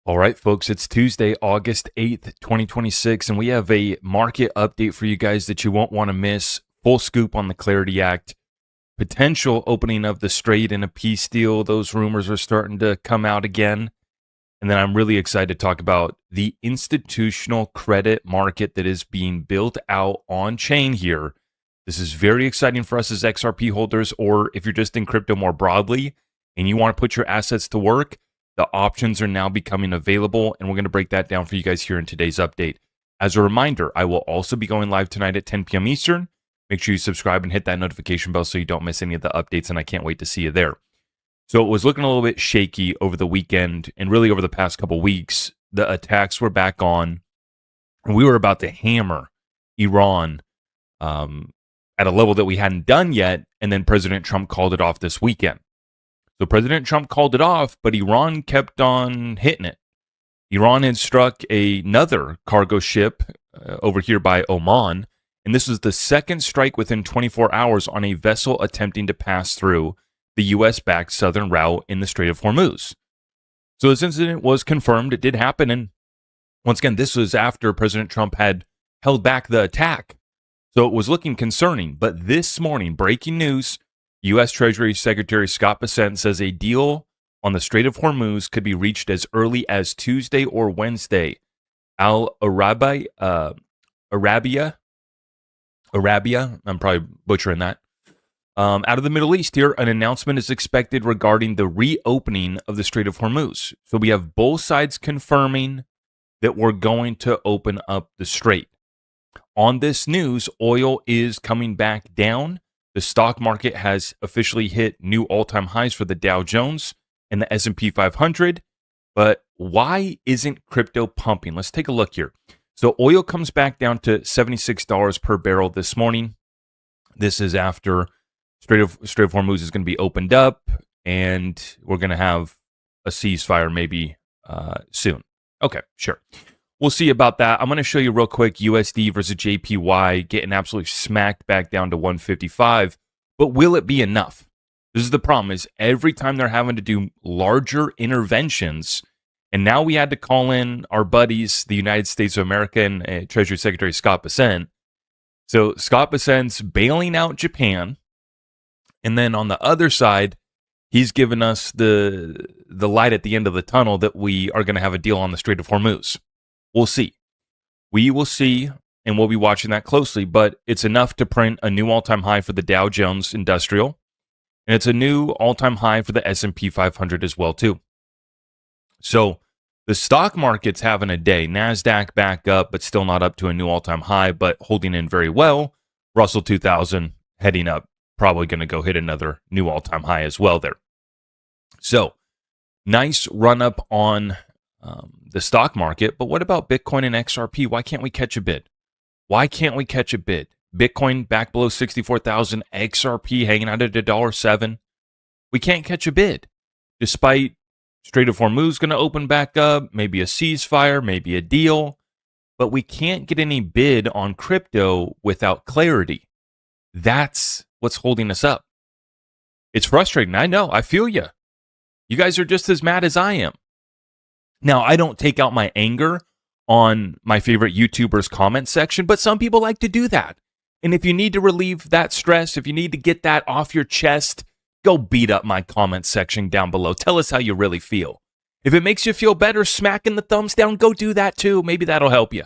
All right, folks, it's Tuesday, August 8th, 2026, and we have a market update for you guys that you won't want to miss. Full scoop on the Clarity Act, potential opening of the Strait in a peace deal. Those rumors are starting to come out again. And then I'm really excited to talk about the institutional credit market that is being built out on chain here. This is very exciting for us as XRP holders, or if you're just in crypto more broadly and you want to put your assets to work. The options are now becoming available, and we're going to break that down for you guys here in today's update. As a reminder, I will also be going live tonight at 10 p.m. Eastern. Make sure you subscribe and hit that notification bell so you don't miss any of the updates, and I can't wait to see you there. So it was looking a little bit shaky over the weekend, and really over the past couple weeks. The attacks were back on, and we were about to hammer Iran at a level that we hadn't done yet, and then President Trump called it off this weekend. So President Trump called it off, but Iran kept on hitting it. Iran had struck another cargo ship over here by Oman, and this was the second strike within 24 hours on a vessel attempting to pass through the U.S.-backed southern route in the Strait of Hormuz. So this incident was confirmed. It did happen, and once again, this was after President Trump had held back the attack. So it was looking concerning. But this morning, breaking news, U.S. Treasury Secretary Scott Bessent says a deal on the Strait of Hormuz could be reached as early as Tuesday or Wednesday. Arabia, I'm probably butchering that. Out of the Middle East here, an announcement is expected regarding the reopening of the Strait of Hormuz. So we have both sides confirming that we're going to open up the Strait. On this news, oil is coming back down. The stock market has officially hit new all-time highs for the Dow Jones and the S&P 500. But why isn't crypto pumping? Let's take a look here. So oil comes back down to $76 per barrel this morning. This is after Strait of Hormuz is going to be opened up, and we're going to have a ceasefire maybe soon. Okay, sure. We'll see about that. I'm going to show you real quick USD versus JPY getting absolutely smacked back down to 155. But will it be enough? This is the problem, is every time they're having to do larger interventions, and now we had to call in our buddies, the United States of America and Treasury Secretary Scott Bessent. So Scott Bessent's bailing out Japan, and then on the other side, he's given us the light at the end of the tunnel that we are going to have a deal on the Strait of Hormuz. We'll see. We will see, and we'll be watching that closely, but it's enough to print a new all-time high for the Dow Jones Industrial, and it's a new all-time high for the S&P 500 as well, too. So the stock market's having a day. NASDAQ back up, but still not up to a new all-time high, but holding in very well. Russell 2000 heading up, probably going to go hit another new all-time high as well there. So nice run-up on the stock market, but what about Bitcoin and XRP? Why can't we catch a bid? Why can't we catch a bid? Bitcoin back below 64,000, XRP hanging out at $1.07. We can't catch a bid, despite Strait of Hormuz going to open back up, maybe a ceasefire, maybe a deal, but we can't get any bid on crypto without clarity. That's what's holding us up. It's frustrating. I know. I feel you. You guys are just as mad as I am. Now, I don't take out my anger on my favorite YouTubers' comment section, but some people like to do that. And if you need to relieve that stress, if you need to get that off your chest, go beat up my comment section down below. Tell us how you really feel. If it makes you feel better smacking the thumbs down, go do that too. Maybe that'll help you.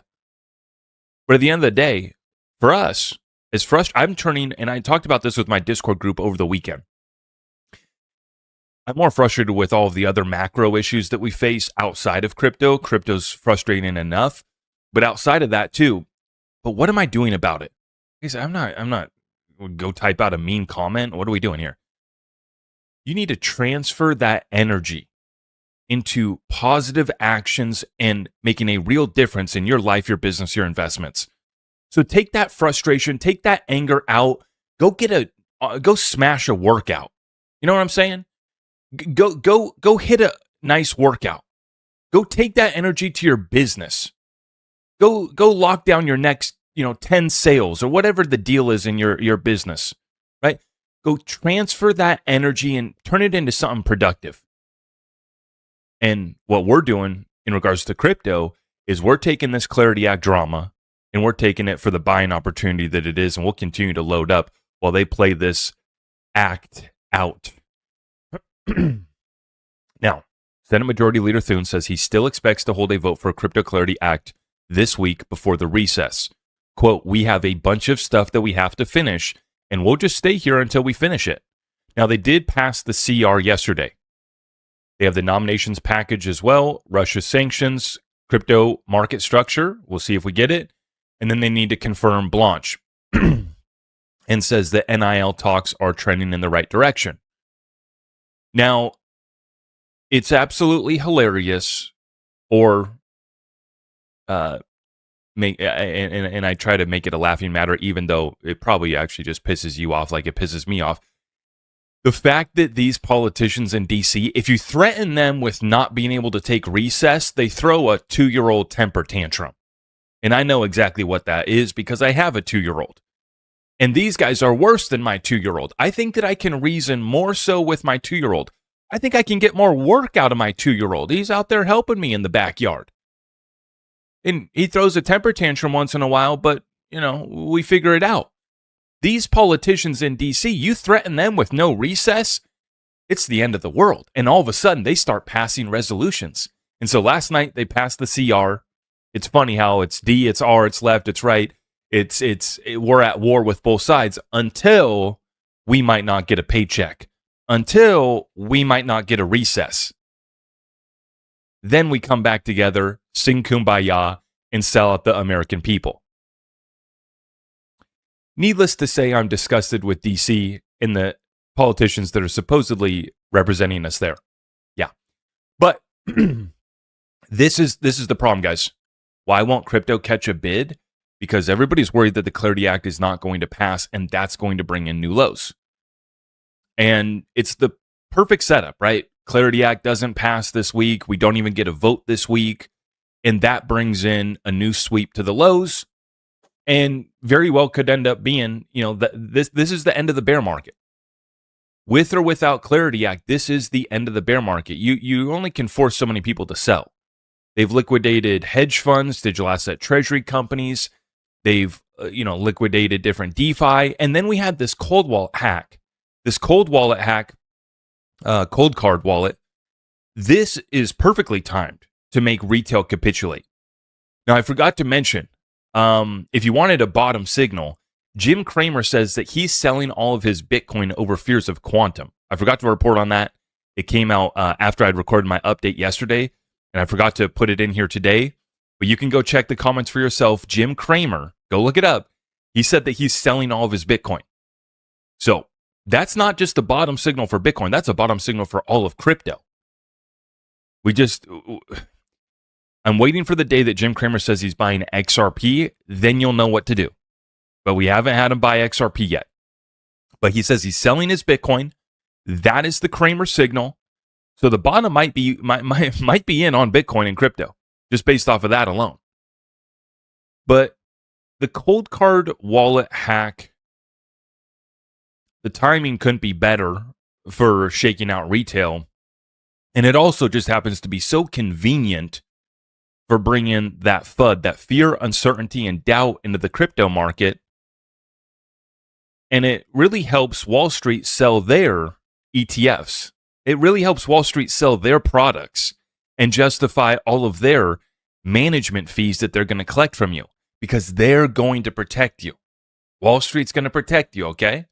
But at the end of the day, for us, it's frustrating. I'm turning, and I talked about this with my Discord group over the weekend. I'm more frustrated with all of the other macro issues that we face outside of crypto. Crypto's frustrating enough, but outside of that too. But what am I doing about it? I'm not, go type out a mean comment. What are we doing here? You need to transfer that energy into positive actions and making a real difference in your life, your business, your investments. So take that frustration, take that anger out, go smash a workout. You know what I'm saying? Go hit a nice workout. Go take that energy to your business. Go lock down your next, 10 sales or whatever the deal is in your business, right? Go transfer that energy and turn it into something productive. And what we're doing in regards to crypto is we're taking this Clarity Act drama and we're taking it for the buying opportunity that it is, and we'll continue to load up while they play this act out. Now, Senate Majority Leader Thune says he still expects to hold a vote for a Crypto Clarity Act this week before the recess. Quote, we have a bunch of stuff that we have to finish, and we'll just stay here until we finish it. Now, they did pass the CR yesterday. They have the nominations package as well, Russia sanctions, crypto market structure. We'll see if we get it. And then they need to confirm Blanche and says that NIL talks are trending in the right direction. Now, it's absolutely hilarious, or and I try to make it a laughing matter, even though it probably actually just pisses you off like it pisses me off. The fact that these politicians in D.C., if you threaten them with not being able to take recess, they throw a 2-year-old temper tantrum. And I know exactly what that is because I have a 2-year-old. And these guys are worse than my 2-year-old. I think that I can reason more so with my 2-year-old. I think I can get more work out of my 2-year-old. He's out there helping me in the backyard. And he throws a temper tantrum once in a while, but, we figure it out. These politicians in D.C., you threaten them with no recess, it's the end of the world. And all of a sudden, they start passing resolutions. And so last night, they passed the CR. It's funny how it's D, it's R, it's left, it's right. We're at war with both sides until we might not get a paycheck, until we might not get a recess. Then we come back together, sing Kumbaya, and sell out the American people. Needless to say, I'm disgusted with DC and the politicians that are supposedly representing us there. Yeah. But this is the problem, guys. Why won't crypto catch a bid? Because everybody's worried that the Clarity Act is not going to pass, and that's going to bring in new lows. And it's the perfect setup, right? Clarity Act doesn't pass this week. We don't even get a vote this week. And that brings in a new sweep to the lows. And very well could end up being, this is the end of the bear market. With or without Clarity Act, this is the end of the bear market. You only can force so many people to sell. They've liquidated hedge funds, digital asset treasury companies. They've, liquidated different DeFi. And then we had this cold wallet hack. Cold card wallet. This is perfectly timed to make retail capitulate. Now, I forgot to mention, if you wanted a bottom signal, Jim Cramer says that he's selling all of his Bitcoin over fears of quantum. I forgot to report on that. It came out after I'd recorded my update yesterday, and I forgot to put it in here today. But you can go check the comments for yourself. Jim Cramer, go look it up. He said that he's selling all of his Bitcoin. So that's not just a bottom signal for Bitcoin. That's a bottom signal for all of crypto. I'm waiting for the day that Jim Cramer says he's buying XRP. Then you'll know what to do. But we haven't had him buy XRP yet. But he says he's selling his Bitcoin. That is the Cramer signal. So the bottom might be in on Bitcoin and crypto, just based off of that alone. But the cold card wallet hack, the timing couldn't be better for shaking out retail. And it also just happens to be so convenient for bringing that FUD, that fear, uncertainty, and doubt into the crypto market. And it really helps Wall Street sell their ETFs. It really helps Wall Street sell their products and justify all of their management fees that they're going to collect from you because they're going to protect you. Wall Street's going to protect you, okay?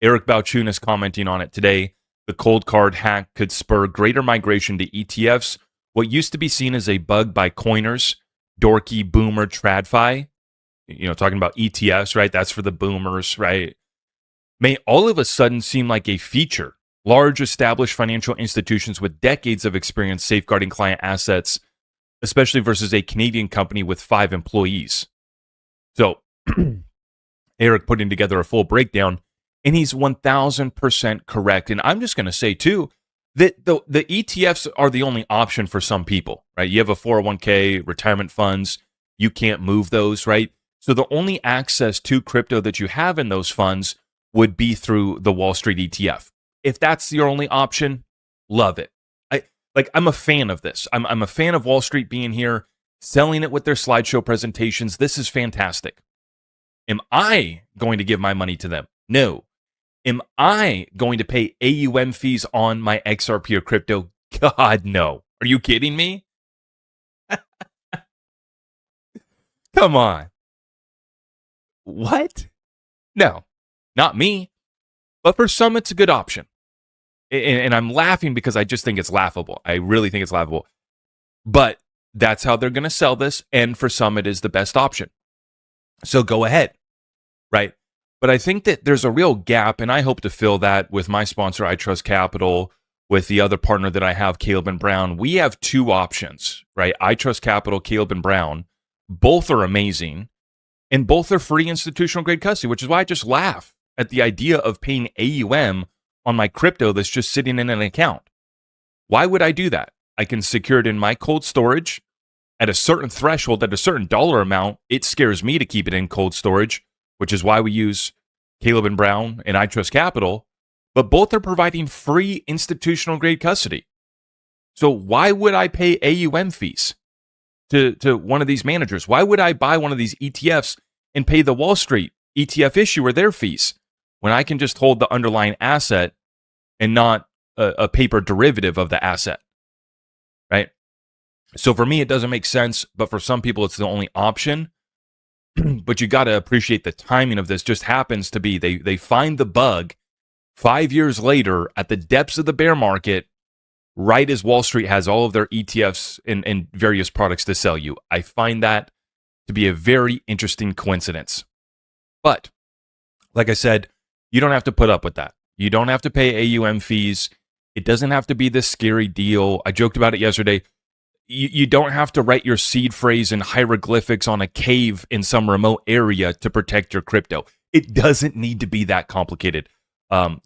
Eric Balchunas commenting on it today. The cold card hack could spur greater migration to ETFs. What used to be seen as a bug by coiners, dorky, boomer, tradfi, talking about ETFs, right? That's for the boomers, right? May all of a sudden seem like a feature. Large established financial institutions with decades of experience safeguarding client assets, especially versus a Canadian company with 5 employees. So Eric putting together a full breakdown, and he's 1,000% correct. And I'm just going to say, too, that the ETFs are the only option for some people, right? You have a 401k, retirement funds, you can't move those, right? So the only access to crypto that you have in those funds would be through the Wall Street ETF. If that's your only option, love it. Like, I'm a fan of this. I'm a fan of Wall Street being here, selling it with their slideshow presentations. This is fantastic. Am I going to give my money to them? No. Am I going to pay AUM fees on my XRP or crypto? God, no. Are you kidding me? Come on. What? No, not me. But for some, it's a good option. And I'm laughing because I just think it's laughable. I really think it's laughable. But that's how they're going to sell this. And for some, it is the best option. So go ahead, right? But I think that there's a real gap, and I hope to fill that with my sponsor, iTrust Capital, with the other partner that I have, Caleb and Brown. We have two options, right? iTrust Capital, Caleb and Brown. Both are amazing, and both are free institutional grade custody, which is why I just laugh at the idea of paying AUM on my crypto that's just sitting in an account. Why would I do that? I can secure it in my cold storage at a certain threshold, at a certain dollar amount. It scares me to keep it in cold storage, which is why we use Caleb and Brown and iTrust Capital, but both are providing free institutional grade custody. So why would I pay AUM fees to one of these managers? Why would I buy one of these ETFs and pay the Wall Street ETF issuer their fees when I can just hold the underlying asset and not a paper derivative of the asset, right? So for me, it doesn't make sense, but for some people, it's the only option. But you got to appreciate the timing of this. Just happens to be they find the bug 5 years later at the depths of the bear market, right as Wall Street has all of their ETFs and various products to sell you. I find that to be a very interesting coincidence. But like I said, you don't have to put up with that. You don't have to pay AUM fees. It doesn't have to be this scary deal. I joked about it yesterday. You don't have to write your seed phrase in hieroglyphics on a cave in some remote area to protect your crypto. It doesn't need to be that complicated.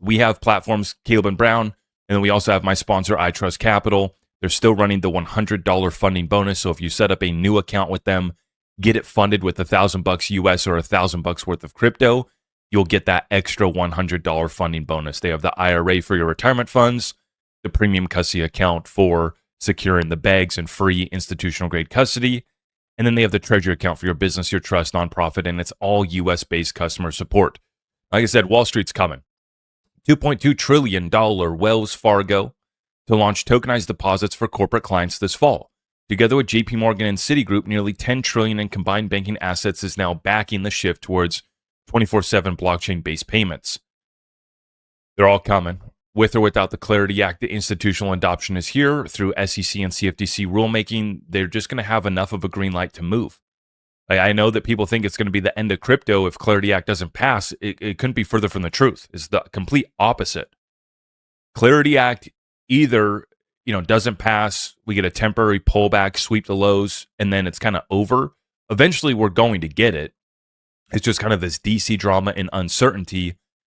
We have platforms, Caleb and Brown, and then we also have my sponsor, iTrust Capital. They're still running the $100 funding bonus. So if you set up a new account with them, get it funded with $1,000 US or $1,000 worth of crypto, you'll get that extra $100 funding bonus. They have the IRA for your retirement funds, the premium custody account for securing the bags and free institutional grade custody. And then they have the Treasury account for your business, your trust, nonprofit, and it's all US-based customer support. Like I said, Wall Street's coming. $2.2 trillion Wells Fargo to launch tokenized deposits for corporate clients this fall. Together with JPMorgan and Citigroup, nearly $10 trillion in combined banking assets is now backing the shift towards 24/7 blockchain-based payments. They're all coming. With or without the Clarity Act, the institutional adoption is here. Through SEC and CFTC rulemaking, they're just going to have enough of a green light to move. I know that people think it's going to be the end of crypto if Clarity Act doesn't pass. It couldn't be further from the truth. It's the complete opposite. Clarity Act either doesn't pass, we get a temporary pullback, sweep the lows, and then it's kind of over. Eventually, we're going to get it. It's just kind of this DC drama and uncertainty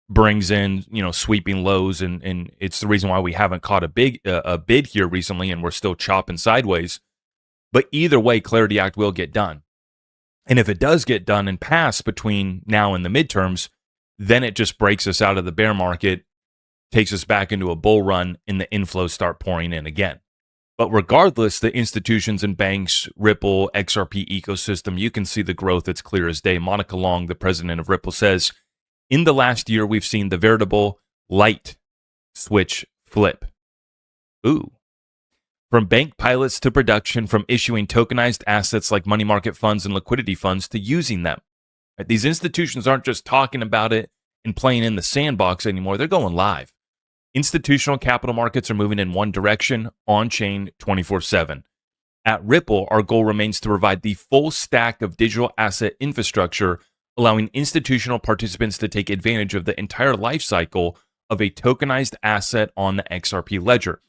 brings in, sweeping lows, and it's the reason why we haven't caught a bid here recently, and we're still chopping sideways. But either way, Clarity Act will get done. And if it does get done and pass between now and the midterms, then it just breaks us out of the bear market, takes us back into a bull run, and the inflows start pouring in again. But regardless, the institutions and banks, Ripple, XRP ecosystem, you can see the growth. It's clear as day. Monica Long, the president of Ripple, says, in the last year, we've seen the veritable light switch flip. Ooh. From bank pilots to production, from issuing tokenized assets like money market funds and liquidity funds to using them. These institutions aren't just talking about it and playing in the sandbox anymore. They're going live. Institutional capital markets are moving in one direction, on-chain 24/7. At Ripple, our goal remains to provide the full stack of digital asset infrastructure, allowing institutional participants to take advantage of the entire life cycle of a tokenized asset on the XRP ledger.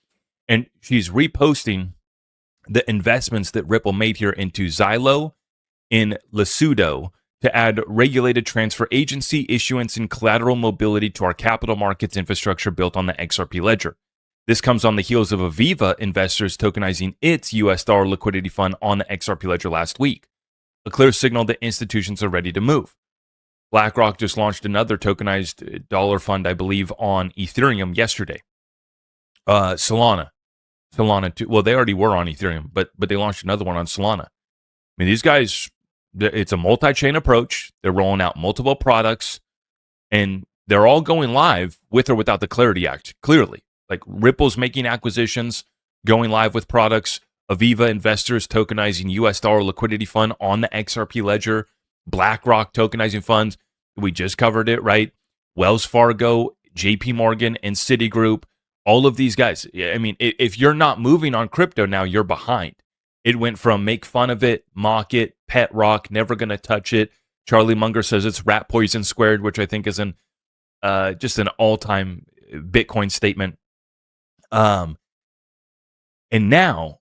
And she's reposting the investments that Ripple made here into Xylo in Lesotho to add regulated transfer agency issuance and collateral mobility to our capital markets infrastructure built on the XRP ledger. This comes on the heels of Aviva investors tokenizing its US dollar liquidity fund on the XRP ledger last week. A clear signal that institutions are ready to move. BlackRock just launched another tokenized dollar fund, I believe, on Ethereum yesterday. Solana. Solana too. Well, they already were on Ethereum, but they launched another one on Solana. I mean, these guys, it's a multi-chain approach. They're rolling out multiple products, and they're all going live with or without the Clarity Act, clearly. Like Ripple's making acquisitions, going live with products. Aviva investors tokenizing US dollar liquidity fund on the XRP ledger. BlackRock tokenizing funds. We just covered it, right? Wells Fargo, JPMorgan, and Citigroup. All of these guys. I mean, if you're not moving on crypto now, you're behind. It went from make fun of it, mock it, pet rock, never going to touch it. Charlie Munger says it's rat poison squared, which I think is just an all-time Bitcoin statement. And now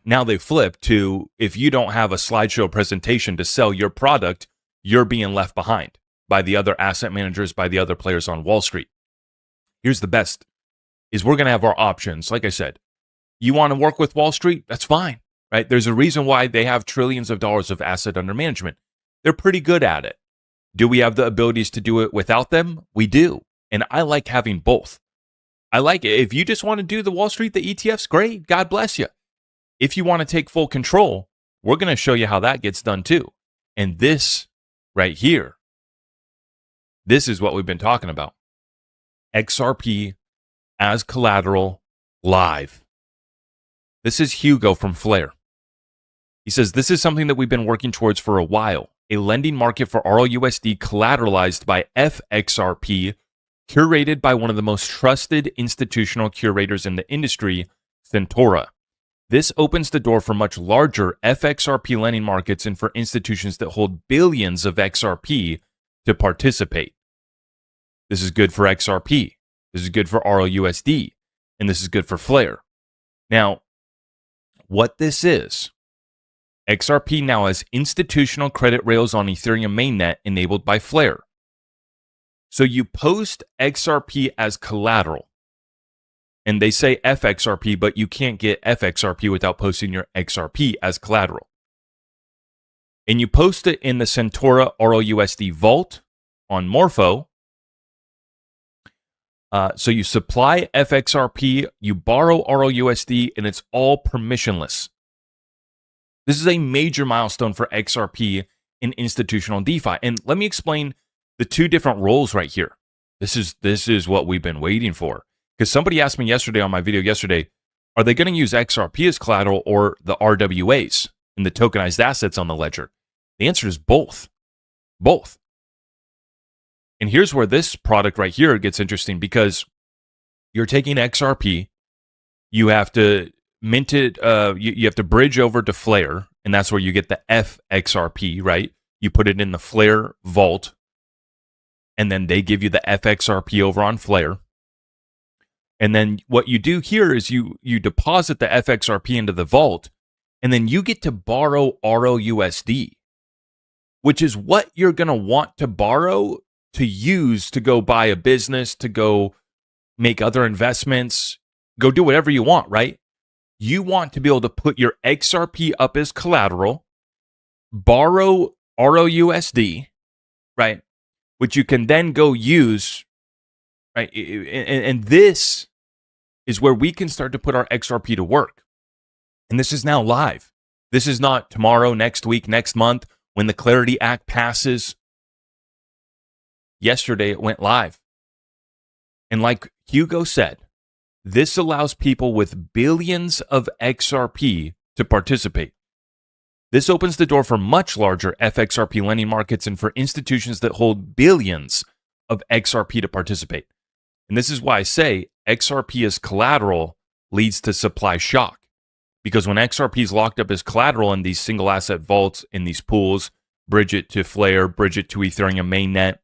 they flip to, if you don't have a slideshow presentation to sell your product, you're being left behind by the other asset managers, by the other players on Wall Street. Here's the best, is we're going to have our options. Like I said, you want to work with Wall Street? That's fine, right? There's a reason why they have trillions of dollars of asset under management. They're pretty good at it. Do we have the abilities to do it without them? We do. And I like having both. I like it. If you just want to do the Wall Street, the ETFs, great. God bless you. If you want to take full control, we're going to show you how that gets done too. And this right here, this is what we've been talking about. XRP as collateral live. This is Hugo from Flare. He says, this is something that we've been working towards for a while. A lending market for roUSD collateralized by FXRP, curated by one of the most trusted institutional curators in the industry, Centaura. This opens the door for much larger FXRP lending markets and for institutions that hold billions of XRP to participate. This is good for XRP. This is good for roUSD. And this is good for Flare. Now, what this is, XRP now has institutional credit rails on Ethereum mainnet enabled by Flare. So you post XRP as collateral. And they say FXRP, but you can't get FXRP without posting your XRP as collateral. And you post it in the Centaura roUSD vault on Morpho. So you supply FXRP, you borrow roUSD, and it's all permissionless. This is a major milestone for XRP in institutional DeFi. And let me explain the two different roles right here. This is what we've been waiting for. Because somebody asked me yesterday on my video yesterday, are they going to use XRP as collateral or the RWAs and the tokenized assets on the ledger? The answer is both. Both. And here's where this product right here gets interesting, because you're taking XRP, you have to mint it, you have to bridge over to Flare, and that's where you get the FXRP, right? You put it in the Flare vault, and then they give you the FXRP over on Flare. And then what you do here is you deposit the FXRP into the vault, and then you get to borrow roUSD, which is what you're going to want to borrow to use to go buy a business, to go make other investments, go do whatever you want, right? You want to be able to put your XRP up as collateral, borrow roUSD, right? Which you can then go use, right? And this is where we can start to put our XRP to work. And this is now live. This is not tomorrow, next week, next month, when the Clarity Act passes. Yesterday, it went live. And like Hugo said, this allows people with billions of XRP to participate. This opens the door for much larger FXRP lending markets and for institutions that hold billions of XRP to participate. And this is why I say XRP as collateral leads to supply shock. Because when XRP is locked up as collateral in these single asset vaults, in these pools, bridge it to Flare, bridge it to Ethereum mainnet,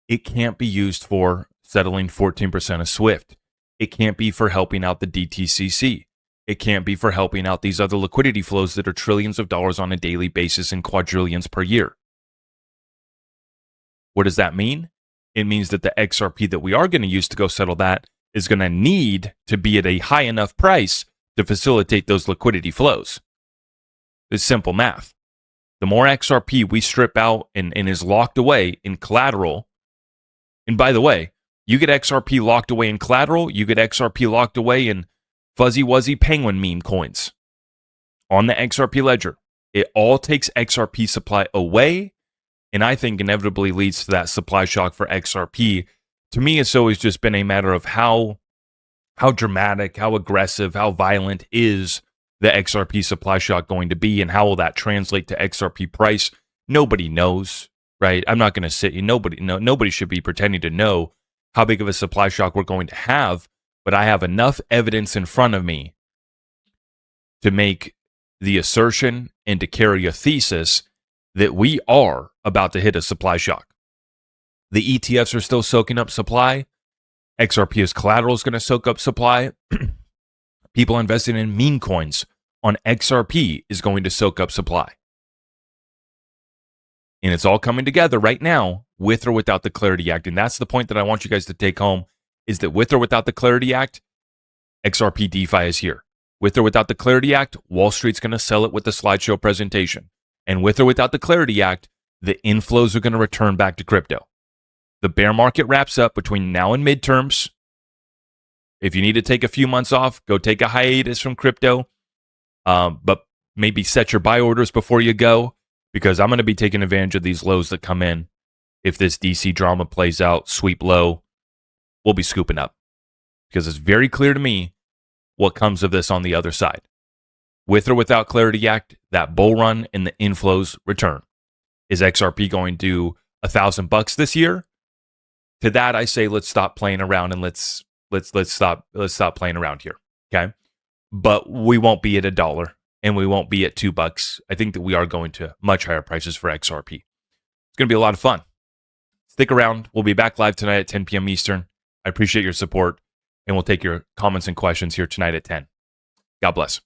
it can't be used for settling 14% of SWIFT. It can't be for helping out the DTCC. It can't be for helping out these other liquidity flows that are trillions of dollars on a daily basis and quadrillions per year. What does that mean? It means that the XRP that we are going to use to go settle that is going to need to be at a high enough price to facilitate those liquidity flows. It's simple math. The more XRP we strip out and is locked away in collateral, and by the way, you get XRP locked away in collateral, you get XRP locked away in fuzzy wuzzy penguin meme coins on the XRP ledger. It all takes XRP supply away, and I think inevitably leads to that supply shock for XRP. To me, it's always just been a matter of how dramatic, how aggressive, how violent is the XRP supply shock going to be, and how will that translate to XRP price? Nobody knows, right? I'm not going to sit. Nobody should be pretending to know how big of a supply shock we're going to have, but I have enough evidence in front of me to make the assertion and to carry a thesis that we are about to hit a supply shock. The ETFs are still soaking up supply. XRP as collateral is going to soak up supply. People investing in meme coins on XRP is going to soak up supply. And it's all coming together right now with or without the Clarity Act. And that's the point that I want you guys to take home, is that with or without the Clarity Act, XRP DeFi is here. With or without the Clarity Act, Wall Street's going to sell it with the slideshow presentation. And with or without the Clarity Act, the inflows are going to return back to crypto. The bear market wraps up between now and midterms. If you need to take a few months off, go take a hiatus from crypto. But maybe set your buy orders before you go, because I'm going to be taking advantage of these lows that come in. If this DC drama plays out, sweep low, we'll be scooping up. Because it's very clear to me what comes of this on the other side. With or without Clarity Act, that bull run and the inflows return. Is XRP going to do $1,000 this year? To that, I say let's stop playing around and let's stop playing around here. Okay, but we won't be at $1 and we won't be at $2. I think that we are going to much higher prices for XRP. It's going to be a lot of fun. Stick around. We'll be back live tonight at 10 p.m. Eastern. I appreciate your support, and we'll take your comments and questions here tonight at 10. God bless.